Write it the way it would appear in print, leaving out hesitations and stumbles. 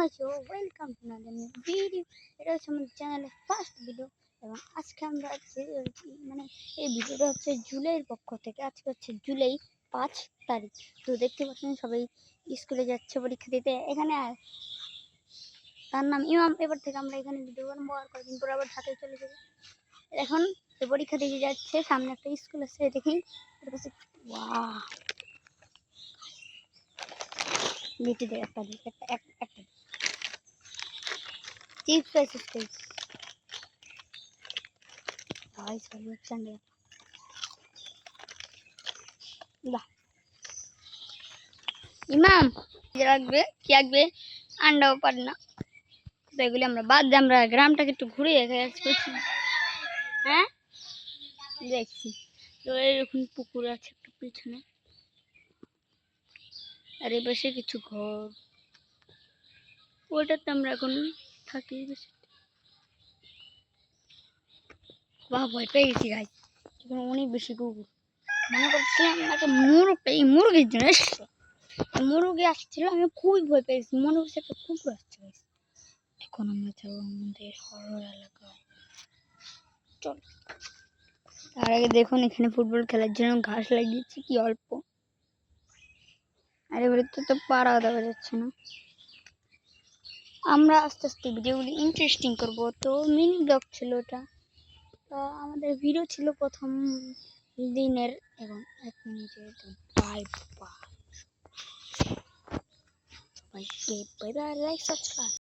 আছো? Welcome to another new video. এটা হচ্ছে আমাদের চ্যানেলের ফার্স্ট ভিডিও এবং আজকে আমরা মানে এই ভিডিওটা হচ্ছে জুলাইয়ের পক্ষ থেকে। আজকে হচ্ছে জুলাই 5 তারিখ। তো দেখতে পাচ্ছেন সবাই স্কুলে যাচ্ছে পরীক্ষা দিতে। এখানে তার নাম ইমাম। এবার থেকে আমরা এখানে ভিডিও বানাবো, আর কয়েকদিন পর আবার ঢাকায় চলে যাবো। এখন পরীক্ষা দিতে যাচ্ছে, সামনে একটা স্কুল আছে দেখি। ওয়াও, লিটে দে একটা চিপস পাইছিস তুই? ভাই সব চান্ডে বাহ। ইমাম কি রাখবে আন্ডাও পারে না। তো এগুলি আমরা বাদ দিয়ে আমরা গ্রামটাকে একটু ঘুরে দেখছি। হ্যাঁ দেখছি তো এরকম পুকুর আছে একটু পিছনে, আর এই পাশে কিছু ঘর। ওইটাতে আমরা এখন থাকি বেশি। বাহ, ভয় পেয়ে গেছি গাছ, অনেক বেশি কুকুর। মনে করছিলাম একটা মুরগির জন্য এসছে, মুরগি আসছিল, আমি খুবই ভয় পেয়েছি, মনে করছি একটা কুকুর আসছে। এখন আমরা যাবো আমাদের হরর এলাকায়। চল, তার আগে দেখুন এখানে ফুটবল খেলার জন্য ঘাস লাগিয়েছি, কি অল্প। আর এবারে তো পাড়া দেওয়া যাচ্ছে না। আমরা আস্তে আস্তে ভিডিওগুলি ইন্টারেস্টিং করব। তো মিনি ব্লগ ছিল ওটা, আমাদের ভিডিও ছিল প্রথম দিনের এবং 1 মিনিটের। বাই বাই, সবাইকে বাই বাই, লাইক সাবস্ক্রাইব।